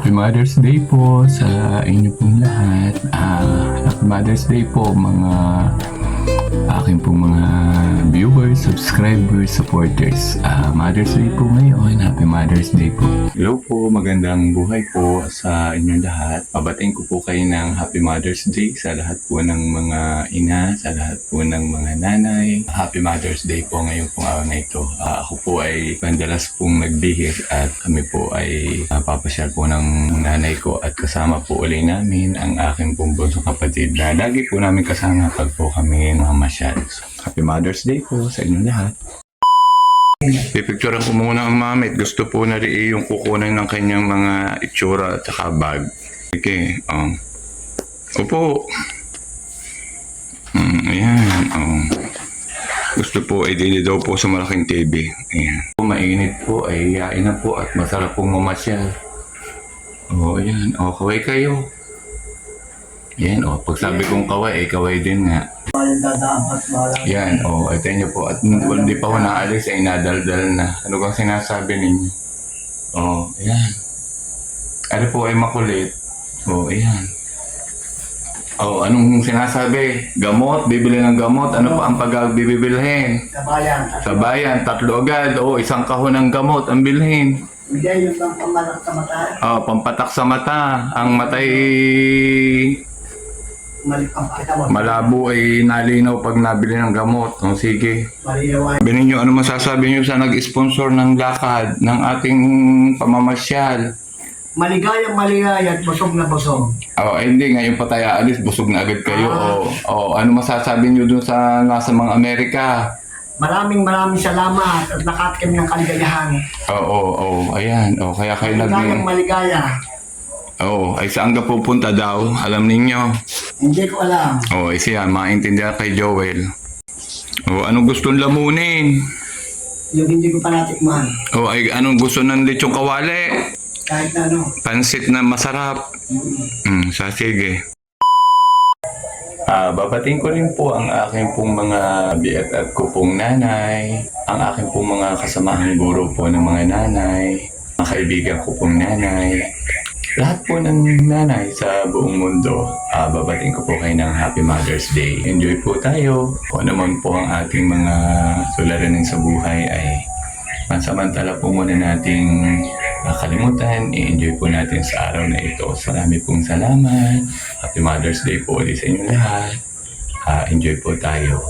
Happy Mother's Day po sa inyo pong lahat. Happy Mother's Day po mga aking pong mga viewers, subscribers, supporters. Mother's Day po ngayon. Happy Mother's Day po. Hello po, magandang buhay po sa inyong lahat. Pabating ko po kayo ng Happy Mother's Day sa lahat po ng mga ina, sa lahat po ng mga nanay. Happy Mother's Day po ngayon pong araw na ito. Ako po ay pandalas pong nagbihis at kami po ay papasyal po ng nanay ko at kasama po uli namin ang aking pong bunsong kapatid na lagi po namin kasama pag po kami mamasyal. Happy Mother's Day po sa inyong lahat. Pipicturean ko muna ang mamit. Gusto po na rin yung kukunan ng kanyang mga itsura at saka bag. Okay, Opo. Ayan, Gusto po ay dili daw po sa malaking TV. Ayan. Mainit po ay yain na po at masarap pong mamasyal. Ayan. Kaway kayo. Yan, pag sabi kong kaway, ay kaway din nga. Yan, ito nyo po. At hindi pa ako naalis, ay nadaldal na. Ano kang sinasabi ninyo? Ayan. Ano po ay makulit? Ayan. Anong sinasabi? Gamot, bibili ng gamot. Ano pa ang pagbibilhin? Sa bayan, 3 agad. Isang kahon ng gamot ang bilhin. Hindi, yung pampatak sa mata. Pampatak sa mata. Ang matay malabo ay nalinaw pag nabili ng gamot. Sige. Sabihin nyo, ano masasabi nyo sa nag-sponsor ng lakad ng ating pamamasyal? Maligaya at busog na busog. Hindi. Ngayon pa tayo alis, busog na agad kayo. Ano masasabi nyo dun sa nasa mga Amerika? Maraming salamat at nakatikim ng kaligayahan. Ayan. Kaya kayo Maligaya. Ay saan ka pupunta daw? Alam ninyo? Hindi ko alam. Siya, maintindihan kay Joel. Anong gustong lamunin? Yung hindi ko pa natikman. Ay anong gusto ng lechong kawali? Kahit na ano. Pansit na masarap. Sige. Babating ko rin po ang aking pong mga BFF ko pong nanay, ang aking pong mga kasamahang guro po ng mga nanay, mga kaibigan ko pong nanay, lahat po ng nanay sa buong mundo. Babating ko po kayo ng Happy Mother's Day. Enjoy po tayo. Kung naman po ang ating mga suliranin sa buhay ay pansamantala po muna nating kalimutan. I-enjoy po natin sa araw na ito. Marami pong salamat. Happy Mother's Day po ulit sa inyo lahat. Enjoy po tayo.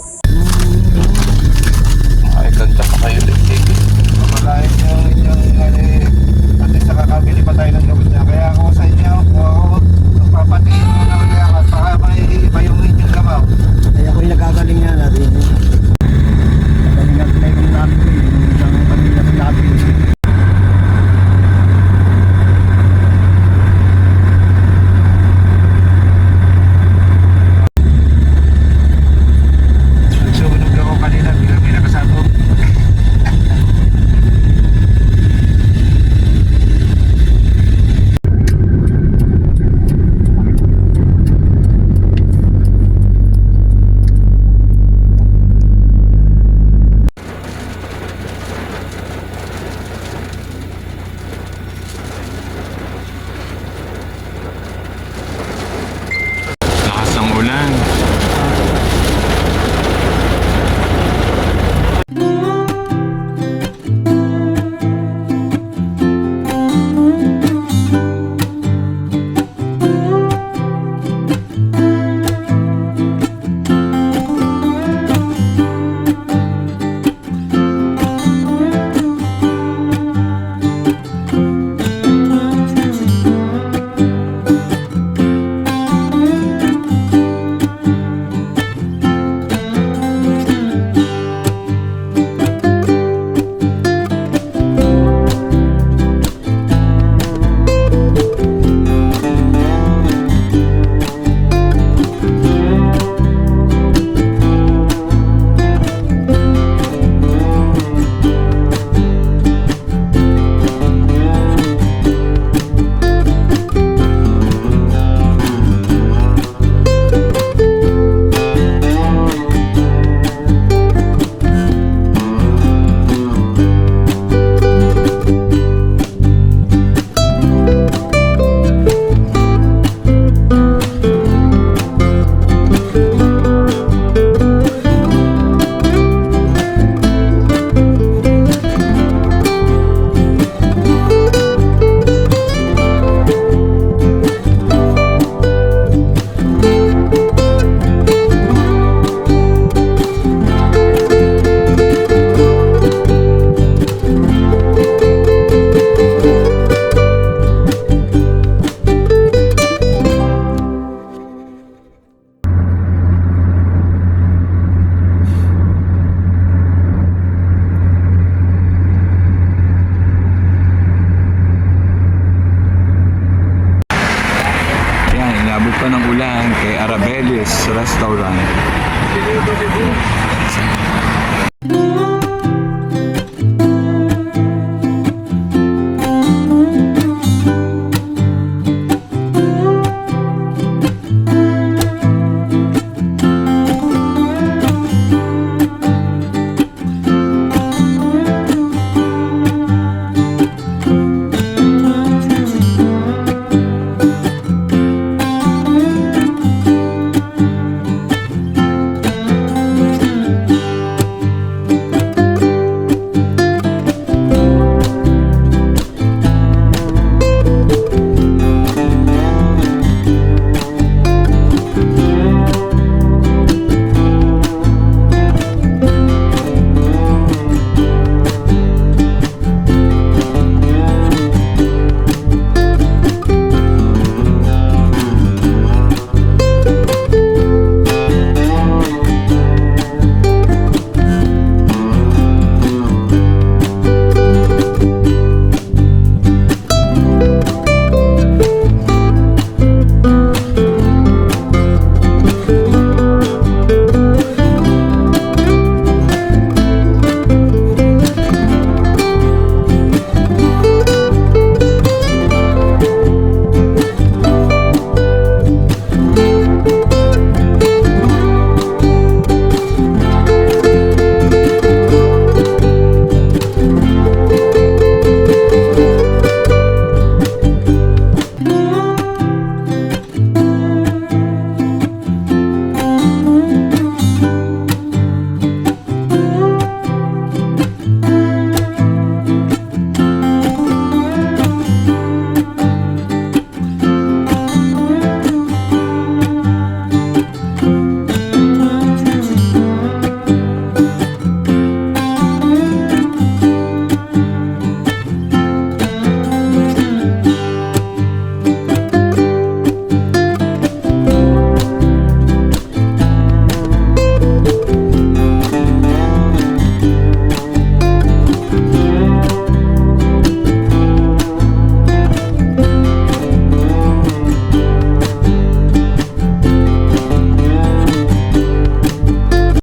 Ay, kanta pa kayo ulit. Mamalayan nyo inyong at least nakakabili pa tayo ng gamit niya. Kaya ako sa inyo, papatingin mo na kaya at baka may iba yung inyong gamaw. Kaya ako'y nagagaling nga natin. Magaling natin na yung natin ko yung isang pamilya sa natin. Sunog ako kanina, bilang may nakasabog. restaurant.